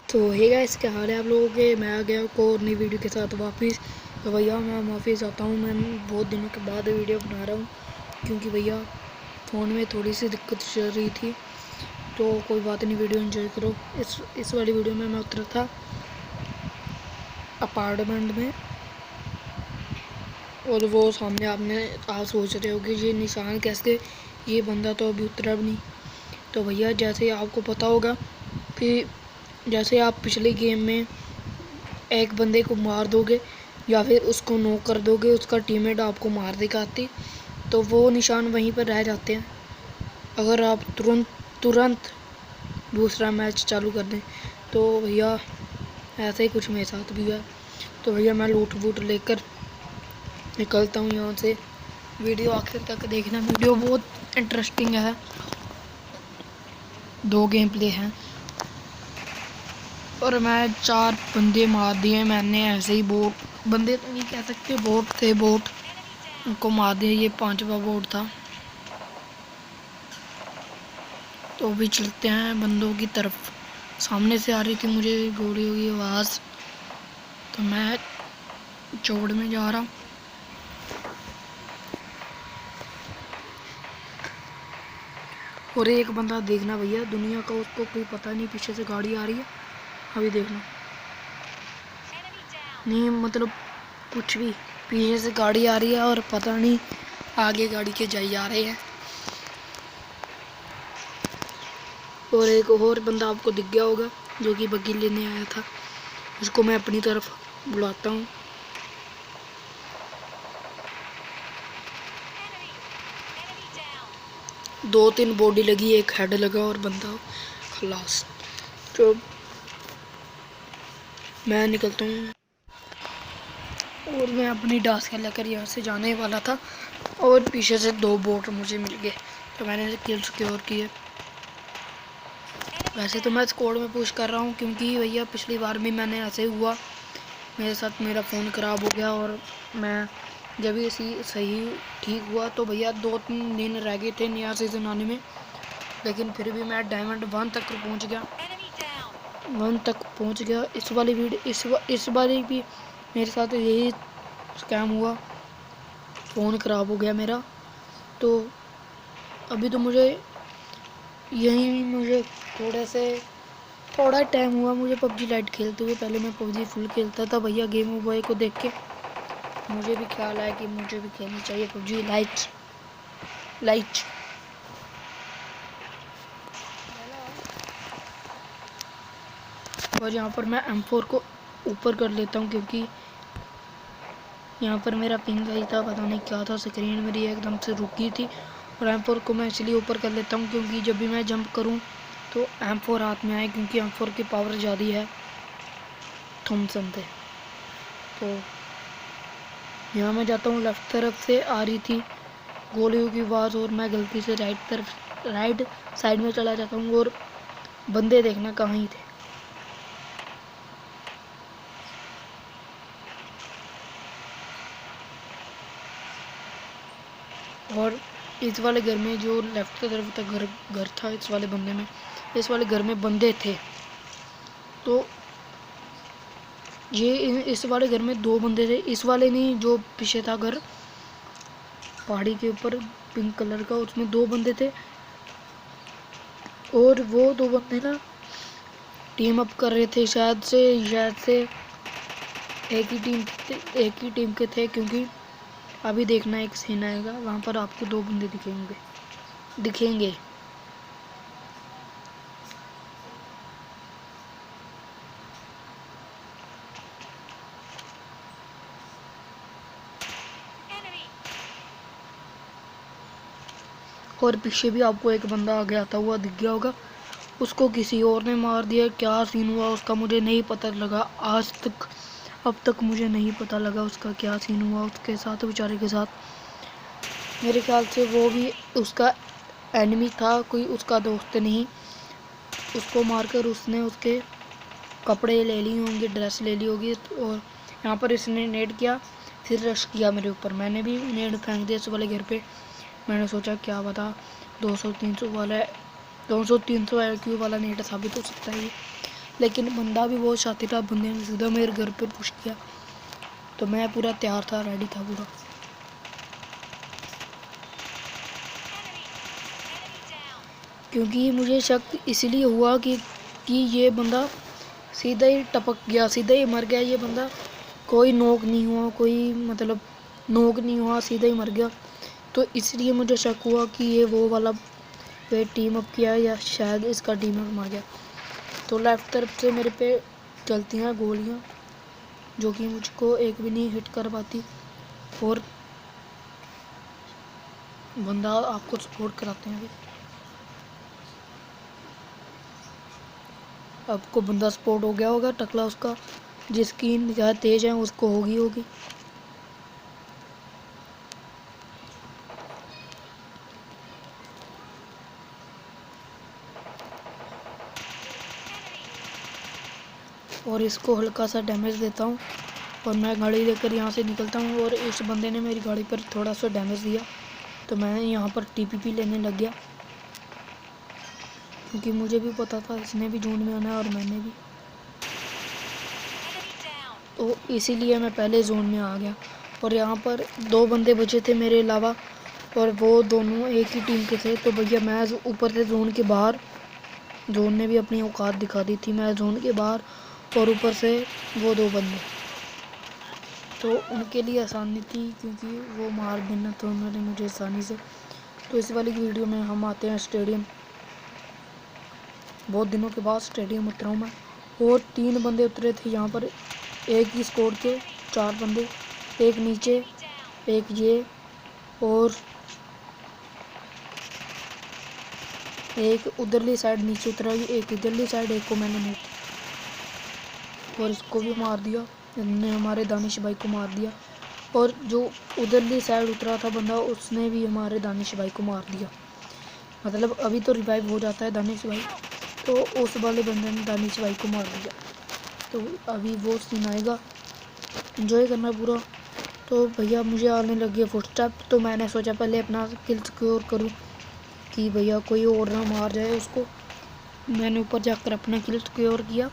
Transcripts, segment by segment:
तो hey guys, क्या हाल है आप लोगों के। मैं आ गया को नई वीडियो के साथ वापस। तो भैया मैं वापस आता हूँ। मैं बहुत दिनों के बाद वीडियो बना रहा हूँ क्योंकि भैया फ़ोन में थोड़ी सी दिक्कत चल रही थी। तो कोई बात नहीं, वीडियो एंजॉय करो। इस वाली वीडियो में मैं उतरा था अपार्टमेंट में, और वो सामने आप सोच रहे हो कि ये निशान कैसे, ये बंदा तो अभी उतरा भी नहीं। तो भैया जैसे आपको पता होगा कि जैसे आप पिछले गेम में एक बंदे को मार दोगे या फिर उसको नॉक कर दोगे, उसका टीममेट आपको मार देगा आती, तो वो निशान वहीं पर रह जाते हैं अगर आप तुरंत दूसरा मैच चालू कर दें। तो भैया ऐसा ही कुछ मेरे साथ भी हुआ। तो भैया मैं लूट वूट लेकर निकलता हूँ यहाँ से। वीडियो आखिर तक देखना, वीडियो बहुत इंटरेस्टिंग है। 2 गेम प्ले हैं और मैं 4 बंदे मार दिए मैंने ऐसे ही। बोट बंदे तो नहीं कह सकते, बोट थे, बोट उनको मार दिया। ये 5वां बोट था। तो अभी चलते हैं बंदों की तरफ। सामने से आ रही थी मुझे गोलियों की आवाज़, तो मैं चौड़ में जा रहा हूँ। और एक बंदा देखना भैया, दुनिया का उसको कोई पता नहीं, पीछे से गाड़ी आ रही है। अभी देखना, नहीं मतलब कुछ भी, पीछे से गाड़ी आ रही है और पता नहीं आगे गाड़ी के जाई जा रहे हैं। और एक और बंदा आपको दिख गया होगा जो कि बग्गी लेने आया था, उसको मैं अपनी तरफ बुलाता हूँ। दो 3 बॉडी लगी, एक हेड लगा और बंदा खलास। तो मैं निकलता हूँ और मैं अपनी डास्क लेकर यहाँ से जाने वाला था और पीछे से 2 बोट मुझे मिल गए, तो मैंने किल सिक्योर किए। वैसे तो मैं स्क्वाड में पुश कर रहा हूँ क्योंकि भैया पिछली बार भी मैंने ऐसे हुआ, मेरे साथ मेरा फ़ोन ख़राब हो गया और मैं जब इसी सही ठीक हुआ तो भैया 2-3 दिन रह गए थे नया सीज़न आने में, लेकिन फिर भी मैं डायमंड 1 तक पहुँच गया। 1 तक पहुँच गया। इस वाली वीडियो इस बारी भी मेरे साथ यही स्कैम हुआ, फ़ोन ख़राब हो गया मेरा। तो अभी तो मुझे थोड़ा टाइम हुआ मुझे पबजी लाइट खेलते हुए। पहले मैं पबजी फुल खेलता था भैया। गेम बॉय को देख के मुझे भी ख्याल आया कि मुझे भी खेलनी चाहिए पबजी लाइट। और यहाँ पर मैं M4 को ऊपर कर लेता हूँ क्योंकि यहाँ पर मेरा पिंग सही था, पता नहीं क्या था, स्क्रीन मेरी एकदम से रुकी थी। और M4 को मैं इसलिए ऊपर कर लेता हूँ क्योंकि जब भी मैं जंप करूँ तो M4 हाथ में आए, क्योंकि M4 की पावर ज़्यादा है थॉमसन से। तो यहाँ मैं जाता हूँ, लेफ्ट तरफ से आ रही थी गोलियों की आवाज़ और मैं गलती से राइट साइड में चला जाता हूँ और बंदे देखना कहाँ ही थे। और इस वाले घर में जो लेफ्ट की तरफ तक घर था, इस वाले घर में बंदे थे। तो ये इस वाले घर में 2 बंदे थे। इस वाले नहीं, जो पीछे था घर पहाड़ी के ऊपर पिंक कलर का, उसमें 2 बंदे थे। और वो 2 बंदे ना टीम अप कर रहे थे, शायद से एक ही टीम के थे, क्योंकि अभी देखना एक सीन आएगा वहाँ पर आपको 2 बंदे दिखेंगे। और पीछे भी आपको एक बंदा आगे आता हुआ दिख गया होगा, उसको किसी और ने मार दिया। क्या सीन हुआ उसका मुझे नहीं पता लगा अब तक मुझे नहीं पता लगा उसका क्या सीन हुआ उसके साथ, बेचारे के साथ। मेरे ख्याल से वो भी उसका एनिमी था, कोई उसका दोस्त नहीं। उसको मारकर उसने उसके कपड़े ले लिए होंगे, ड्रेस ले ली होगी। और यहाँ पर इसने नेड किया, फिर रश किया मेरे ऊपर। मैंने भी नेड फेंक दिया इस वाले घर पे। मैंने सोचा क्या पता 200-300 IQ वाला नेट साबित हो सकता है। लेकिन बंदा भी बहुत शातिर था, बंदे ने सीधा मेरे घर पे पुश किया। तो मैं पूरा तैयार था, रेडी था पूरा। क्योंकि मुझे शक इसलिए हुआ कि ये बंदा सीधा ही टपक गया, सीधा ही मर गया। ये बंदा कोई नोक नहीं हुआ, कोई मतलब नोक नहीं हुआ, सीधा ही मर गया। तो इसलिए मुझे शक हुआ कि ये वो वाला पे टीम अप किया या शायद इसका टीम अप मर गया। तो लेफ्ट तरफ से मेरे पे चलती हैं गोलियां, जो कि मुझको एक भी नहीं हिट कर पाती। और बंदा आपको सपोर्ट कराते हैं। आपको बंदा सपोर्ट हो गया होगा, टकला उसका जिसकी निगाह तेज है उसको होगी। और इसको हल्का सा डैमेज देता हूँ और मैं गाड़ी लेकर यहाँ से निकलता हूँ। और इस बंदे ने मेरी गाड़ी पर थोड़ा सा डैमेज दिया, तो मैं यहाँ पर टीपीपी लेने लग गया, क्योंकि मुझे भी पता था इसने भी जोन में आना है और मैंने भी। तो इसीलिए मैं पहले जोन में आ गया। और यहाँ पर 2 बंदे बचे थे मेरे अलावा, और वो दोनों एक ही टीम के थे। तो भैया मैं ऊपर से जोन के बाहर, जोन ने भी अपनी औकात दिखा दी थी, मैं जोन के बाहर और ऊपर से वो 2 बंदे। तो उनके लिए आसानी थी, क्योंकि वो मार देना तो उन्होंने मुझे आसानी से। तो इस वाली वीडियो में हम आते हैं स्टेडियम। बहुत दिनों के बाद स्टेडियम उतरा हूँ मैं, और 3 बंदे उतरे थे यहाँ पर, एक ही स्कोर के 4 बंदे, एक नीचे, एक ये, और एक उधरली साइड नीचे उतरा, एक इधरली साइड, एक को मैंने और इसको भी मार दिया। इन्होंने हमारे दानिश भाई को मार दिया। और जो उधरली साइड उतरा था बंदा, उसने भी हमारे दानिश भाई को मार दिया। मतलब अभी तो रिवाइव हो जाता है दानिश भाई, तो उस वाले बंदे ने दानिश भाई को मार दिया। तो अभी वो सीन आएगा, एंजॉय करना पूरा। तो भैया मुझे आने लगी फुटस्टेप, तो मैंने सोचा पहले अपना किल सिक्योर करूँ कि भैया कोई और ना मार जाए उसको। मैंने ऊपर जाकर अपना किल सिक्योर किया।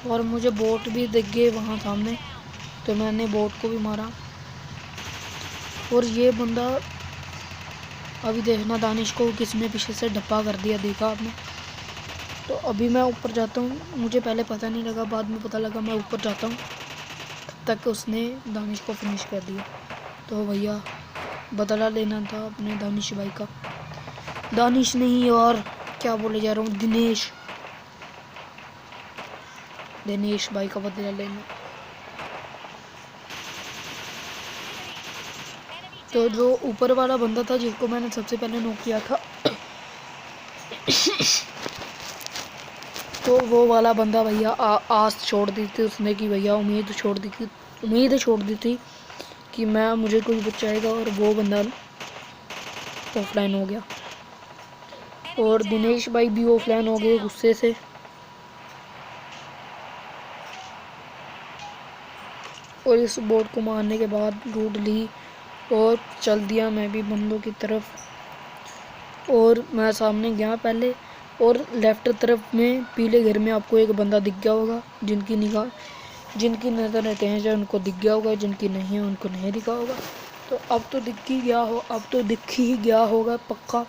और मुझे बोट भी दिख गए वहाँ सामने, तो मैंने बोट को भी मारा। और ये बंदा अभी देखना, दानिश को किसने पीछे से डप्पा कर दिया, देखा आपने। तो अभी मैं ऊपर जाता हूँ, मुझे पहले पता नहीं लगा, बाद में पता लगा। मैं ऊपर जाता हूँ, तब तक उसने दानिश को फिनिश कर दिया। तो भैया बदला लेना था अपने दानिश भाई का। दानिश नहीं और क्या बोले जा रहा हूँ, दिनेश भाई का बदला लेना। तो जो ऊपर वाला बंदा था जिसको मैंने सबसे पहले नॉक किया था, तो वो वाला बंदा भैया आस छोड़ दी थी उसने, कि भैया उम्मीद छोड़ दी थी कि मुझे कोई बचाएगा, और वो बंदा ऑफलाइन हो गया। और दिनेश भाई भी ऑफलाइन हो गए गुस्से से। और इस बोट को मारने के बाद लूट ली और चल दिया मैं भी बंदों की तरफ। और मैं सामने गया पहले, और लेफ्ट तरफ में पीले घर में आपको एक बंदा दिख गया होगा, जिनकी नज़र तेज है उनको दिख गया होगा, जिनकी नहीं है उनको नहीं दिखा होगा। तो अब तो दिख ही गया होगा पक्का,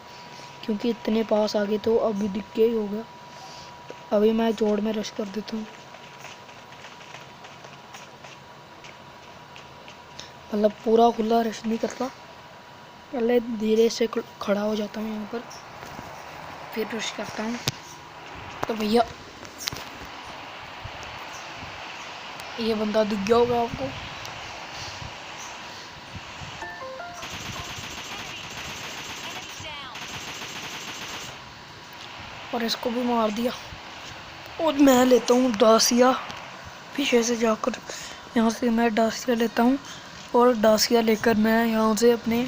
क्योंकि इतने पास आ गए, तो अभी दिख गया ही होगा। अभी मैं जोड़ में रश कर देता हूँ, मतलब पूरा खुला रश नहीं करता, पहले धीरे से खड़ा हो जाता हूँ यहाँ पर, फिर रश करता हूँ। तो भैया ये बंदा दिख गया होगा आपको, और इसको भी मार दिया। और मैं लेता हूँ डासिया, पीछे से जाकर यहाँ से मैं डासिया लेता हूँ, और डासिया लेकर मैं यहाँ से अपने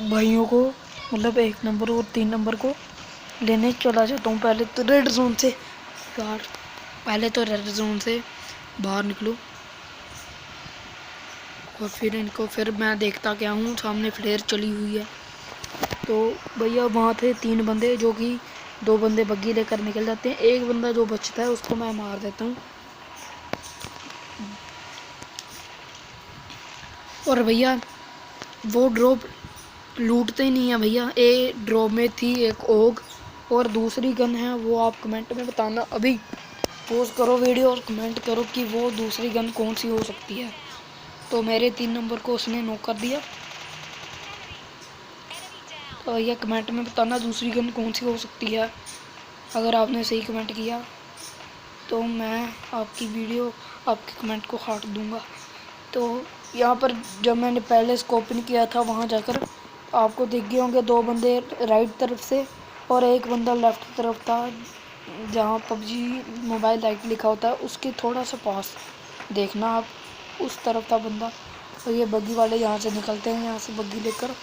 भाइयों को, मतलब 1 नंबर और 3 नंबर को लेने चला जाता हूँ। पहले तो रेड जोन से बाहर निकलूँ, और फिर मैं देखता क्या हूँ, सामने फ्लेयर चली हुई है। तो तो भैया वहाँ थे 3 बंदे, जो कि 2 बंदे बग्गी लेकर निकल जाते हैं। एक बंदा जो बचता है उसको मैं मार देता हूँ। और भैया वो ड्रॉप लूटते ही नहीं है भैया। ड्रॉप में थी एक ओग और दूसरी गन है, वो आप कमेंट में बताना। अभी पोज करो वीडियो और कमेंट करो कि वो दूसरी गन कौन सी हो सकती है। तो मेरे 3 नंबर को उसने नॉक कर दिया। तो भैया कमेंट में बताना दूसरी गन कौन सी हो सकती है। अगर आपने सही कमेंट किया तो मैं आपकी वीडियो, आपके कमेंट को हार्ट दूंगा। तो यहाँ पर जब मैंने पहले इसको ओपन किया था, वहाँ जाकर आपको दिख गए होंगे 2 बंदे राइट तरफ से और एक बंदा लेफ्ट तरफ था, जहाँ पबजी मोबाइल लाइट लिखा होता है उसके थोड़ा सा पास देखना आप, उस तरफ था बंदा। और ये बग्गी वाले यहाँ से निकलते हैं, यहाँ से बग्गी लेकर,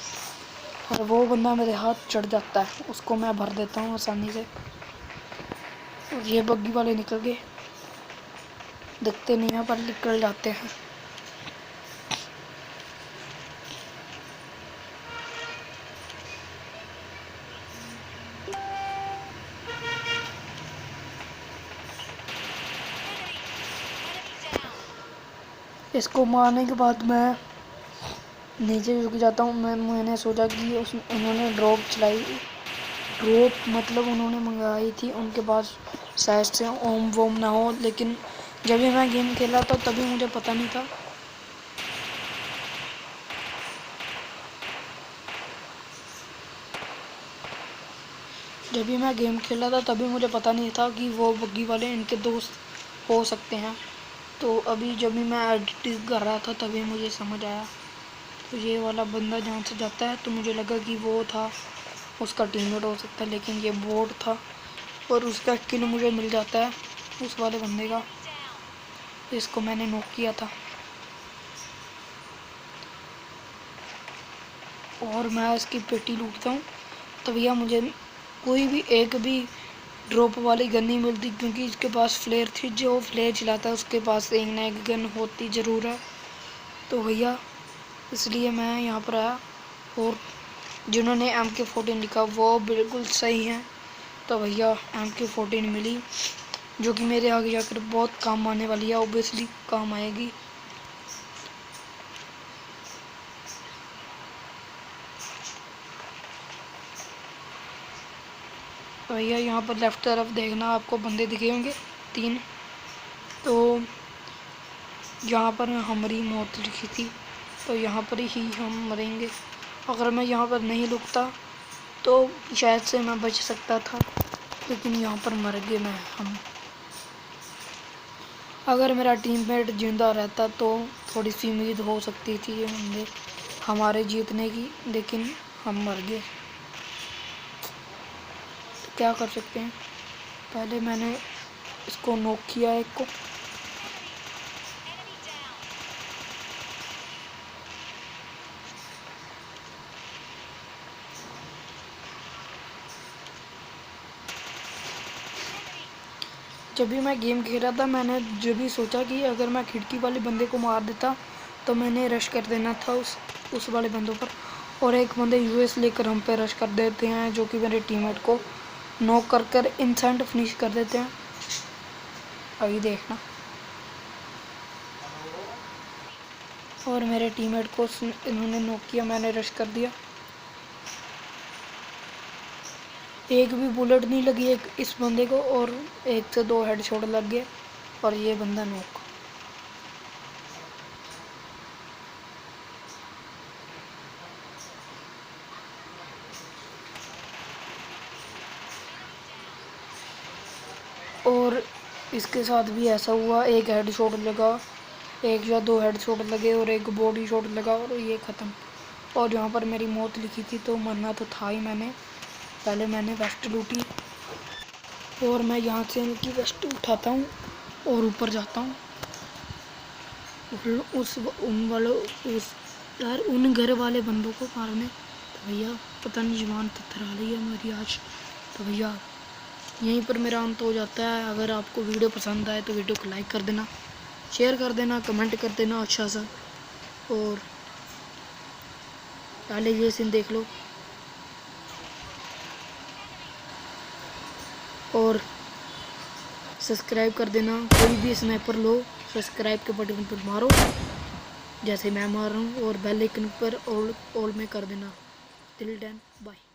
और वो बंदा मेरे हाथ चढ़ जाता है, उसको मैं भर देता हूँ आसानी से। और ये बग्गी वाले निकल गए, दिखते नहीं हैं पर निकल जाते हैं। इसको मारने के बाद मैं नीचे झुक जाता हूँ। मैंने सोचा कि उन्होंने ड्रॉप चलाई, ड्रॉप मतलब उन्होंने मंगाई थी, उनके पास शायद से ओम वोम ना हो। लेकिन जब भी मैं गेम खेला था तभी मुझे पता नहीं था। जब भी मैं गेम खेला था तभी मुझे पता नहीं था कि वो बग्गी वाले इनके दोस्त हो सकते हैं। तो अभी जब भी मैं एडिटिंग कर रहा था तभी मुझे समझ आया। तो ये वाला बंदा जहाँ से जाता है तो मुझे लगा कि वो था, उसका टीममेट हो सकता है, लेकिन ये बोट था और उसका किल मुझे मिल जाता है उस वाले बंदे का। इसको मैंने नॉक किया था और मैं इसकी पेटी लूटता हूँ। तो भैया मुझे कोई भी एक भी ड्रॉप वाली गन नहीं मिलती, क्योंकि इसके पास फ्लेयर थी। जो फ्लेयर चलाता है उसके पास एक ना एक गन होती ज़रूर है। तो भैया इसलिए मैं यहाँ पर आया, और जिन्होंने MK14 लिखा वो बिल्कुल सही हैं। तो भैया MK14 मिली, जो कि मेरे आगे जाकर बहुत काम आने वाली है, ऑब्वियसली काम आएगी। तो भैया यहाँ पर लेफ्ट तरफ देखना, आपको बंदे दिखे होंगे 3। तो यहाँ पर हमारी मौत लिखी थी, तो यहाँ पर ही हम मरेंगे। अगर मैं यहाँ पर नहीं रुकता तो शायद से मैं बच सकता था, लेकिन यहाँ पर मर गए हम। अगर मेरा टीममेट जिंदा रहता तो थोड़ी सी उम्मीद हो सकती थी हमारे जीतने की, लेकिन हम मर गए। तो क्या कर सकते हैं। पहले मैंने इसको नॉक किया एक को। जब भी मैं गेम खेल रहा था मैंने जब भी सोचा कि अगर मैं खिड़की वाले बंदे को मार देता तो मैंने रश कर देना था उस वाले बंदों पर, और एक बंदे यूएस लेकर हम पे रश कर देते हैं, जो कि मेरे टीममेट को नॉक कर इंस्टेंट फिनिश कर देते हैं। अभी देखना। और मेरे टीममेट को इन्होंने नॉक किया, मैंने रश कर दिया। एक भी बुलेट नहीं लगी एक इस बंदे को, और 1 से 2 हेडशॉट लग गए और ये बंदा नॉक। और इसके साथ भी ऐसा हुआ, एक हेडशॉट लगा, 1 या 2 हेडशॉट लगे और एक बॉडी शॉट लगा और ये ख़त्म। और यहाँ पर मेरी मौत लिखी थी तो मरना तो था ही। पहले मैंने वेस्ट लूटी और मैं यहाँ से इनकी वेस्ट उठाता हूँ और ऊपर जाता हूँ उन घर वाले बंदों को मारने। तो भैया पता नहीं जुबान पत्थर आ रही है मेरी आज। तो भैया यहीं पर मेरा अंत हो जाता है। अगर आपको वीडियो पसंद आए तो वीडियो को लाइक कर देना, शेयर कर देना, कमेंट कर देना अच्छा सा, और पहले ये सीन देख लो। और सब्सक्राइब कर देना। कोई भी स्नाइपर लो सब्सक्राइब के बटन पर मारो जैसे मैं मार रहा हूँ, और बेल आइकन पर ऑल में कर देना। Till then bye.